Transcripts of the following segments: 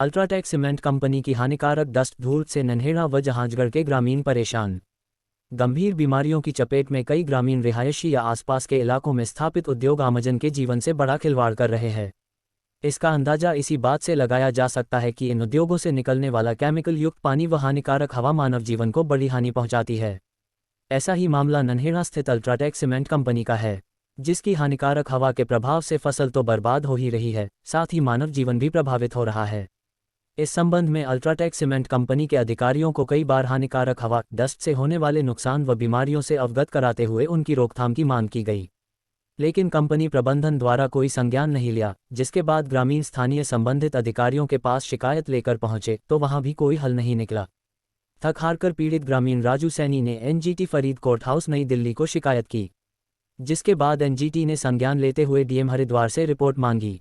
UltraTech cement company की हानिकारक dust धूल से नन्हेड़ा व जहांजगढ़ के ग्रामीण परेशान। गंभीर बीमारियों की चपेट में कई ग्रामीण रिहायशी या आसपास के इलाकों में स्थापित उद्योग आमजन के जीवन से बड़ा खिलवाड़ कर रहे हैं। इसका अंदाजा इसी बात से लगाया जा सकता है कि इन उद्योगों से निकलने वाला केमिकल युक्त पानी व हानिकारक हवा मानव जीवन को बड़ी हानि पहुंचाती है। ऐसा ही मामला नन्हेड़ा स्थित अल्ट्राटेक सीमेंट कंपनी का है, जिसकी हानिकारक हवा के प्रभाव से फसल तो बर्बाद हो ही रही है, साथ ही मानव जीवन भी प्रभावित हो रहा है। इस संबंध में अल्ट्राटेक सीमेंट कंपनी के अधिकारियों को कई बार हानिकारक हवा, डस्ट से होने वाले नुकसान व बीमारियों से अवगत कराते हुए उनकी रोकथाम की मांग की गई, लेकिन कंपनी प्रबंधन द्वारा कोई संज्ञान नहीं लिया, जिसके बाद ग्रामीण स्थानीय संबंधित अधिकारियों के पास शिकायत लेकर पहुंचे तो वहां भी कोई हल नहीं निकला। थक हारकर पीड़ित ग्रामीण राजू सैनी ने एनजीटी फरीद कोर्ट हाउस नई दिल्ली को शिकायत की, जिसके बाद एनजीटी ने संज्ञान लेते हुए डीएम हरिद्वार से रिपोर्ट मांगी,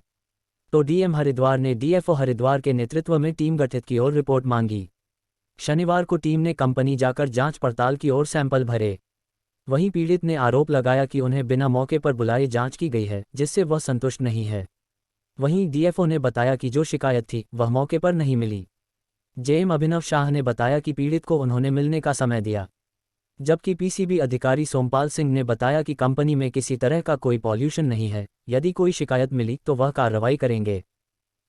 तो डीएम हरिद्वार ने डीएफओ हरिद्वार के नेतृत्व में टीम गठित की और रिपोर्ट मांगी। शनिवार को टीम ने कंपनी जाकर जांच पड़ताल की और सैंपल भरे। वहीं पीड़ित ने आरोप लगाया कि उन्हें बिना मौके पर बुलाए जांच की गई है, जिससे वह संतुष्ट नहीं है। वहीं डीएफओ ने बताया कि जो शिकायत थी वह मौके पर नहीं मिली। जेएम अभिनव शाह ने बताया कि पीड़ित को उन्होंने मिलने का समय दिया, जबकि पीसीबी अधिकारी सोमपाल सिंह ने बताया कि कंपनी में किसी तरह का कोई पॉल्यूशन नहीं है, यदि कोई शिकायत मिली तो वह कार्रवाई करेंगे।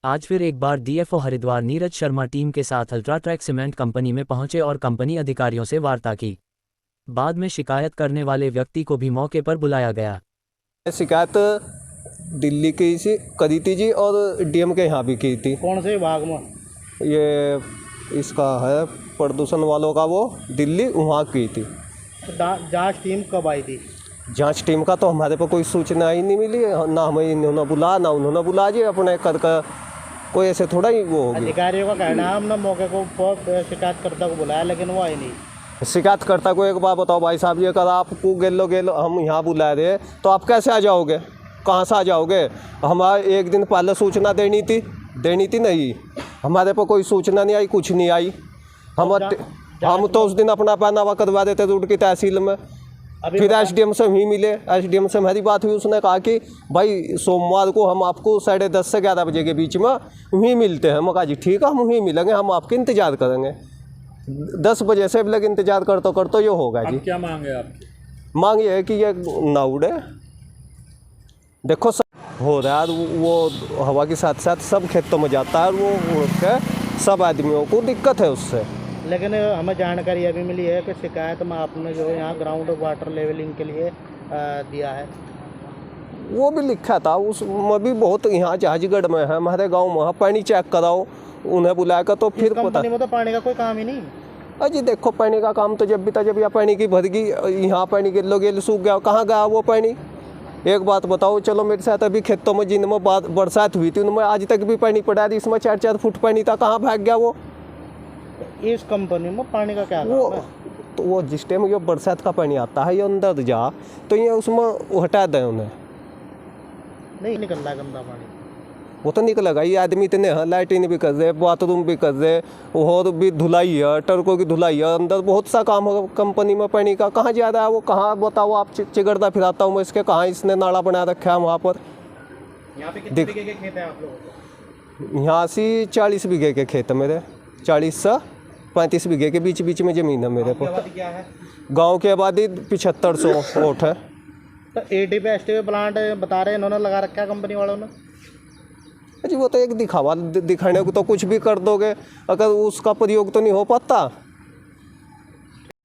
आज फिर एक बार डीएफओ हरिद्वार नीरज शर्मा टीम के साथ अल्ट्राटेक सीमेंट कंपनी में पहुंचे और कंपनी अधिकारियों से वार्ता की। बाद में शिकायत करने वाले व्यक्ति को भी मौके पर बुलाया गया। शिकायत दिल्ली की से करी थी जी, और डीएम के यहाँ भी की थी। कौन से विभाग में? ये इसका है प्रदूषण वालों का, वो दिल्ली वहाँ की थी। जांच टीम कब आई थी? जांच टीम का तो हमारे पर कोई सूचना ही नहीं मिली, ना हमें इन्होंने बुला ना उन्होंने बुला जी। अपने कर कोई ऐसे थोड़ा ही वो होगी। अधिकारियों का कहना है हमने मौके को शिकायतकर्ता को बुलाया, लेकिन वो आई नहीं। शिकायतकर्ता को एक बार बताओ भाई साहब, ये कर आपको गेलो हम यहाँ बुला रहे तो आप कैसे आ जाओगे, कहाँ से आ जाओगे? हमारे एक दिन पहले सूचना देनी थी नहीं, हमारे पर कोई सूचना नहीं आई, कुछ नहीं आई। हम तो उस दिन अपना पहनावा करवा देते रूट की तहसील में। फिर एसडीएम से ही मिले, एसडीएम से हमारी बात हुई, उसने कहा कि भाई सोमवार को हम आपको 10:30 से 11 बजे के बीच में वहीं मिलते हैं। मैं कहा जी ठीक है, हम वहीं मिलेंगे, हम आपके इंतज़ार करेंगे। 10 बजे से लगे इंतज़ार करते ये होगा जी। क्या मांग है आपकी? मांग ये है कि ये ना उड़े। देखो सब हो रहा है, वो हवा के साथ साथ सब खेतों में जाता है, वो उड़ के सब आदमियों को दिक्कत है उससे। लेकिन हमें जानकारी अभी मिली है कि शिकायत में आपने जो यहाँ ग्राउंड वाटर लेवलिंग के लिए दिया है, वो भी लिखा था उसमें भी। बहुत यहाँ जहाजगढ़ में है, हमारे गांव में पानी चेक कराओ, उन्हें बुला कर तो फिर पता। कंपनी में तो पानी का कोई काम ही नहीं। अजी देखो पानी का काम तो जब भी था, जब यहाँ पानी की भरगी, यहाँ पानी गिर सूख गया, कहाँ गया वो पानी? एक बात बताओ, चलो मेरे साथ अभी खेतों में जिनमें बरसात हुई थी उनमें आज तक भी पानी पड़ा है, इसमें 4-4 फुट पानी था, कहाँ भाग गया वो? इस कंपनी में पानी का क्या वो काम है? तो वो जिस टाइम ये बरसात का पानी आता है, ये अंदर जा तो ये उसमें हटा दें, उन्हें नहीं निकल रहा गंदा पानी। वो तो निकलेगा। ये आदमी इतने हैं, लाइटिंग भी कर रहे, बाथरूम भी कर रहे, और भी धुलाई है, टर्कों की धुलाई है, अंदर बहुत सा काम है कंपनी में पानी का। कहाँ जा रहा है वो? कहाँ बताओ आप? चिगड़ता फिराता हूँ मैं इसके, कहाँ इसने नाला बना रखा है वहाँ पर। यहाँ पे कितने बीघे के खेत है आप लोगों को? यहाँ से 40 बीघे के खेत है मेरे, 40 से 35 बीघे के बीच बीच में ज़मीन है मेरे पर। क्या है? गाँव की आबादी 7500 वोट है। तो एटी पे एसटी पे प्लांट बता रहे इन्होंने लगा रखा है कंपनी वालों ने। जी वो तो एक दिखावा दिखाने को तो कुछ भी कर दोगे, अगर उसका प्रयोग तो नहीं हो पाता।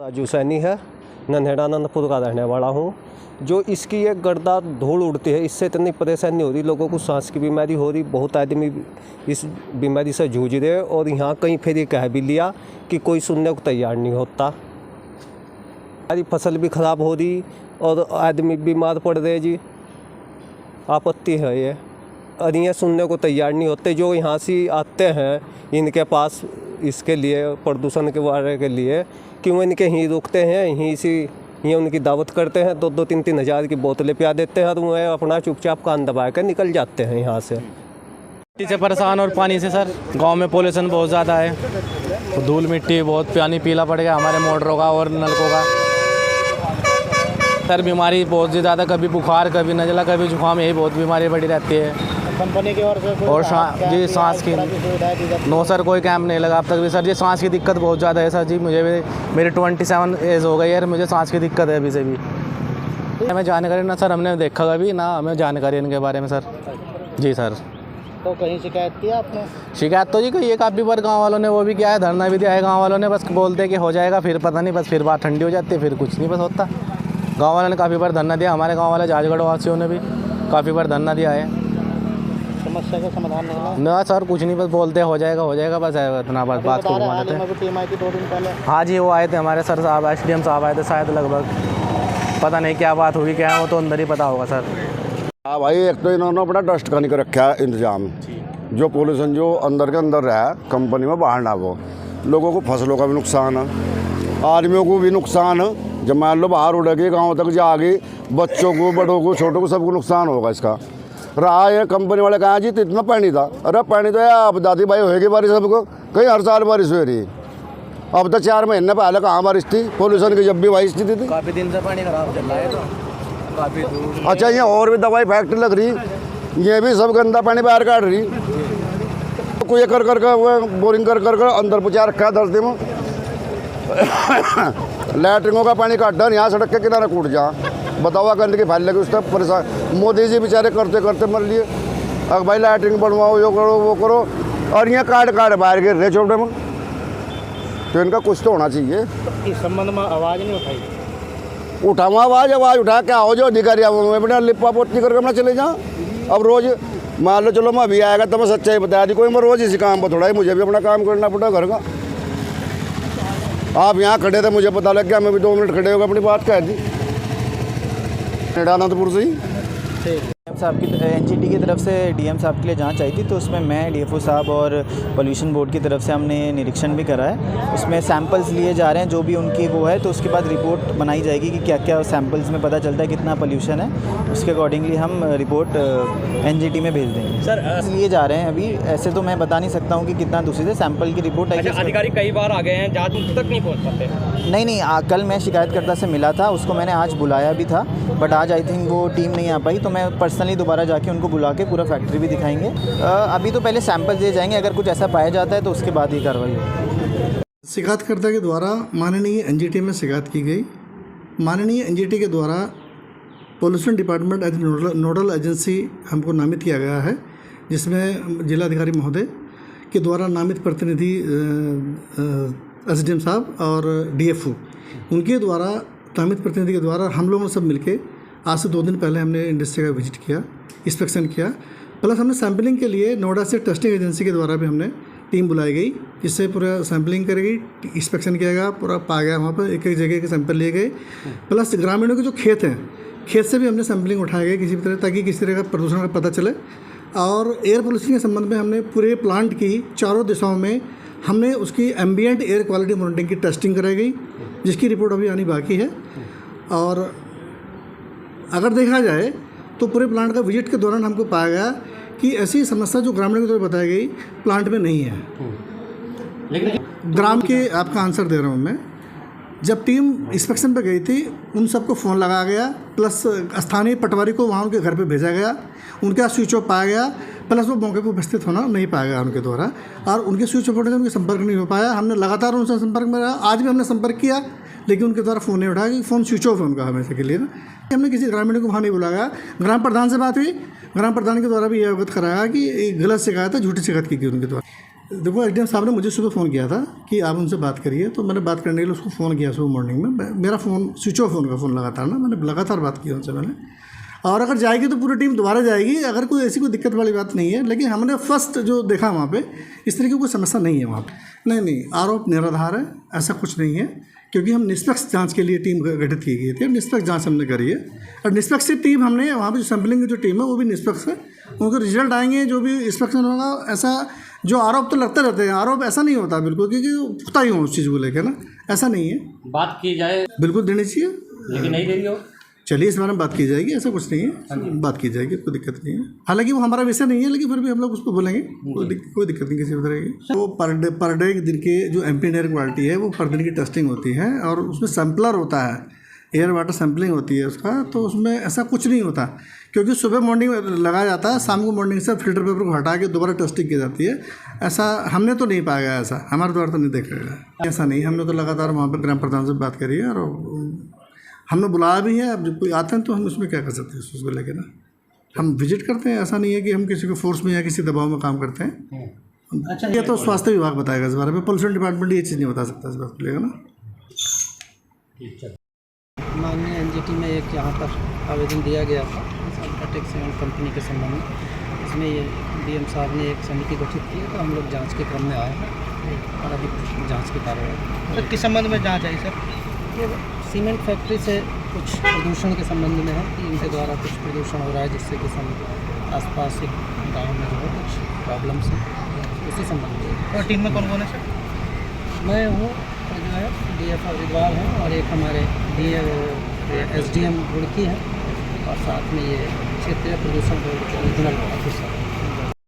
राजू सैनी है, नन्हेड़ा आनंदपुर का रहने वाला हूँ। जो इसकी एक गर्दा धूल उड़ती है, इससे इतनी परेशानी हो रही, लोगों को सांस की बीमारी हो रही, बहुत आदमी इस बीमारी से जूझ रहे। और यहाँ कहीं फिर ये कह भी लिया कि कोई सुनने को तैयार नहीं होता। हमारी फसल भी ख़राब हो रही और आदमी बीमार पड़ रहे जी, आपत्ति है ये। और ये सुनने को तैयार नहीं होते। जो यहाँ से आते हैं इनके पास इसके लिए, प्रदूषण के बारे के लिए, क्यों इनके यहीं रुकते हैं, यहीं से ये उनकी दावत करते हैं, 2-2, 3-3 हज़ार की बोतलें पिया देते हैं, और वो अपना चुपचाप कान दबा कर निकल जाते हैं यहाँ से। मिट्टी से परेशान और पानी से सर, गांव में पोल्यूशन बहुत ज़्यादा है, धूल मिट्टी, बहुत पानी पीला पड़ गया हमारे मोटरों का और नलकों का। सर बीमारी बहुत ज़्यादा, कभी बुखार, कभी नज़ला, कभी जुकाम, यही बहुत बीमारी बढ़ी रहती है। कंपनी की ओर से कोई और राहत कैंप जी या सांस इस की तरह सुविधाएं दी जाती नो सर, कोई कैंप नहीं लगा अब तक भी सर। जी सांस की दिक्कत बहुत ज़्यादा है सर जी, मुझे भी मेरी 27 एज हो गई है, मुझे सांस की दिक्कत है अभी से भी। हमें जानकारी ना सर, हमने देखा कभी ना, हमें जानकारी इनके बारे में सर। जी सर। तो कहीं शिकायत की आपने? शिकायत तो जी कोई ये काफ़ी बार गांव वालों ने वो भी किया है, धरना भी दिया है गांव वालों ने, बस बोलते हैं कि हो जाएगा, फिर पता नहीं, बस फिर बात ठंडी हो जाती है, फिर कुछ नहीं बस होता। गांव वालों ने काफ़ी बार धरना दिया, हमारे गांव वाले जाजगढ़ वासियों ने भी काफ़ी बार धरना दिया है। समस्या का समाधान निकला? ना सर कुछ नहीं, बस बोलते हो जाएगा बस इतना बस बात को घुमा देते हैं। अभी टीम आई थी 2 दिन पहले। हाँ जी, वो आए थे हमारे सर साहब, SDM साहब आए थे शायद, लगभग पता नहीं क्या बात होगी क्या है, वो तो अंदर ही पता होगा सर। हाँ भाई, एक तो इन्होंने अपना डस्ट का नहीं कर रखा है इंतजाम, जो पोल्यूशन जो अंदर के अंदर रहा कंपनी में बाहर ना हो। लोगों को फसलों का भी नुकसान है, आदमियों को भी नुकसान है। जब मान लो बाहर उड़ेगी गांव तक जाएगी, बच्चों को, बड़ों को, छोटों को, सबको नुकसान होगा इसका। रहा ये कंपनी वाले कहाँ जी, तो इतना पानी था, अरे पानी तो यार अब दादी भाई होएगी बारिश, सबको कहीं हर साल बारिश हो रही। अब तो 4 महीने पहले कहाँ बारिश थी, पोल्यूशन की जब भी बारिश थी। काफ़ी दिन से पानी खराब चल रहा है, तो काफ़ी दूर। अच्छा, ये और भी दवाई फैक्ट्री लग रही, ये भी सब गंदा पानी बाहर काट रही। कोई कर वो बोरिंग कर अंदर पहुँचा रखा है धरती में। लैटरिनों का पानी काट यहाँ सड़क के किनारे कूट जा, बताओ गंदगी फैल लगी, उस तक परेशान। मोदी जी बेचारे करते मर लिए। अब भाई लैटरिन बनवाओ, यो करो वो करो, और यहाँ काट बाहर गिर रहे छोटे में। तो इनका कुछ तो होना चाहिए। इस संबंध में आवाज़ नहीं उठाई? उठाऊँ आवाज़ उठा क्या हो, जो अधिकारी अपना लिपा पोती करके अपना चले जाओ। अब रोज़ मान लो, चलो मैं अभी आएगा तो मैं सच्चाई बता दी, कोई मैं रोज़ इसी काम पर थोड़ा ही मुझे भी अपना काम करना पड़ा घर का। आप यहाँ खड़े थे, मुझे पता लग गया, मैं भी 2 मिनट खड़े होकर अपनी बात कह दी। आनंदपुर से ही डीएम साहब की एनजीटी की तरफ से डीएम साहब के लिए जांच आई थी, तो उसमें मैं, डीएफओ साहब और पोल्यूशन बोर्ड की तरफ से हमने निरीक्षण भी करा है। उसमें सैंपल्स लिए जा रहे हैं, जो भी उनकी वो है, तो उसके बाद रिपोर्ट बनाई जाएगी कि क्या क्या सैंपल्स में पता चलता है कितना पोल्यूशन है, उसके अकॉर्डिंगली हम रिपोर्ट एनजीटी में भेज देंगे। सर लिए जा रहे हैं अभी, ऐसे तो मैं बता नहीं सकता हूँ कि कितना दूसरी से सैंपल की रिपोर्ट आई। अधिकारी कई बार आ गए हैं, जांच तक नहीं पहुँच पाते। नहीं, कल मैं शिकायतकर्ता से मिला था, उसको मैंने आज बुलाया भी था, बट आज आई थिंक वो टीम नहीं आ पाई, तो मैं पर्सनली दोबारा जाके उनको बुला के पूरा फैक्ट्री भी दिखाएंगे। अभी तो पहले सैंपल दिए जाएंगे, अगर कुछ ऐसा पाया जाता है तो उसके बाद ही कार्रवाई होगी। शिकायतकर्ता के द्वारा माननीय एनजीटी में शिकायत की गई। माननीय एनजीटी के द्वारा pollution department as nodal agency हमको नामित किया गया है, जिसमें जिलाधिकारी महोदय के द्वारा नामित प्रतिनिधि SDM साहब और DFO उनके द्वारा नामित प्रतिनिधि के द्वारा हम लोगों ने सब मिलके आज से 2 दिन पहले हमने इंडस्ट्री का विजिट किया, इंस्पेक्शन किया, प्लस हमने सैम्पलिंग के लिए नोएडा से टेस्टिंग एजेंसी के द्वारा भी हमने टीम बुलाई गई, जिससे पूरा सैम्पलिंग करेगी, इंस्पेक्शन किया गया, पूरा पाया गया, वहाँ पर एक एक जगह के सैंपल लिए गए। प्लस ग्रामीणों के जो खेत हैं, खेत से भी हमने सैम्पलिंग उठाए गए किसी भी तरह, ताकि किसी तरह का प्रदूषण का पता चले। और एयर पोल्यूशन के संबंध में हमने पूरे प्लांट की चारों दिशाओं में हमने उसकी एम्बियंट एयर क्वालिटी मॉनिटरिंग की टेस्टिंग कराई गई, जिसकी रिपोर्ट अभी आनी बाकी है। और अगर देखा जाए तो पूरे प्लांट का विजिट के दौरान हमको पाया गया कि ऐसी समस्या जो ग्रामीणों की तरफ बताई गई प्लांट में नहीं है। ग्राम के आपका आंसर दे रहा हूँ मैं। जब टीम इंस्पेक्शन पे गई थी, उन सबको फ़ोन लगाया गया, प्लस स्थानीय पटवारी को वहाँ उनके घर पे भेजा गया, उनका स्विच ऑफ पाया गया, प्लस वो मौके पर उपस्थित होना नहीं पाया गया उनके द्वारा, और उनके स्विच ऑफ होने से उनके संपर्क नहीं हो पाया। हमने लगातार उनसे संपर्क में रहा, आज भी हमने संपर्क किया, लेकिन उनके द्वारा फ़ोन नहीं उठाया कि फ़ोन स्विच ऑफ है उनका हमेशा के लिए ना। हमने किसी ग्रामीण को वहाँ नहीं बुलाया। ग्राम प्रधान से बात हुई, ग्राम प्रधान के द्वारा भी ये अवगत कराया कि एक गलत शिकायत है, झूठी शिकायत की गई उनके द्वारा। देखो, SDM साहब ने मुझे सुबह फ़ोन किया था कि आप उनसे बात करिए, तो मैंने बात करने के लिए उसको फ़ोन किया सुबह मॉर्निंग में। मेरा फ़ोन स्विच ऑफ है उनका फ़ोन लगातार ना, मैंने लगातार बात की उनसे मैंने। और अगर जाएगी तो पूरी टीम दोबारा जाएगी, अगर कोई ऐसी कोई दिक्कत वाली बात नहीं है। लेकिन हमने फर्स्ट जो देखा वहाँ पे, इस तरह की कोई समस्या नहीं है वहाँ पे। नहीं, आरोप निराधार है, ऐसा कुछ नहीं है, क्योंकि हम निष्पक्ष जांच के लिए टीम गठित की गई थी, निष्पक्ष जांच हमने करी है। और निष्पक्ष टीम हमने वहाँ पे जो सैम्पलिंग की जो टीम है वो भी निष्पक्ष है, उनके रिजल्ट आएंगे, जो भी इंस्पेक्शन होगा। ऐसा जो आरोप तो लगते रहते हैं, आरोप ऐसा नहीं होता बिल्कुल, क्योंकि पुख्ता ही हो उस चीज़ को लेकर ना, ऐसा नहीं है। बात की जाए बिल्कुल देनी चाहिए, लेकिन नहीं दे रही हो। चलिए, इस बारे में बात की जाएगी, ऐसा कुछ नहीं है, बात की जाएगी, कोई दिक्कत नहीं है। हालांकि वो हमारा विषय नहीं है, लेकिन फिर भी हम लोग उसको बोलेंगे, कोई दिक्कत नहीं किसी भी तरह की। वो पर डे दिन के जो एम्बिएंट एयर क्वालिटी है, वो पर दिन की टेस्टिंग होती है, और उसमें सैम्पलर होता है, एयर वाटर सैम्पलिंग होती है उसका। तो उसमें ऐसा कुछ नहीं होता, क्योंकि सुबह मॉर्निंग में लगाया जाता है, शाम को मॉर्निंग से फिल्टर पेपर को हटा के दोबारा टेस्टिंग की जाती है। ऐसा हमने तो नहीं पाया गया, ऐसा हमारे द्वारा तो नहीं देखा गया, ऐसा नहीं। हमने तो लगातार वहाँ पर ग्राम प्रधान से बात करी है और हमने बुलाया भी है। अब जब कोई आते हैं तो हम उसमें क्या कर सकते हैं, उसको लेके ना हम विजिट करते हैं। ऐसा नहीं है कि हम किसी को फोर्स में या किसी दबाव में काम करते हैं। अच्छा, ये तो स्वास्थ्य विभाग बताएगा इस बारे में, पोल्यूशन डिपार्टमेंट ये चीज़ नहीं बता सकता इस बात को लेकर ना। माननीय एनजीटी में एक यहाँ पर आवेदन दिया गया था अल्ट्राटेक सीमेंट कंपनी के संबंध में। इसमें ये डीएम साहब ने एक समिति गठित की है, तो हम लोग जांच के क्रम में आए हैं और अभी जांच की कार्रवाई। तो किस संबंध में जांच आई सर? ये सीमेंट फैक्ट्री से कुछ प्रदूषण के संबंध में है कि इनके द्वारा कुछ प्रदूषण हो रहा है, जिससे कि आसपास के गाँव में जो है कुछ प्रॉब्लम्स हैं, उसी संबंध में। और टीम में कौन कौन है सर? मैं हूँ और जो है DF हरिद्वार हैं और एक हमारे SDM रुड़की हैं और साथ में ये क्षेत्रीय प्रदूषण बोर्ड के रीजनल ऑफिसर।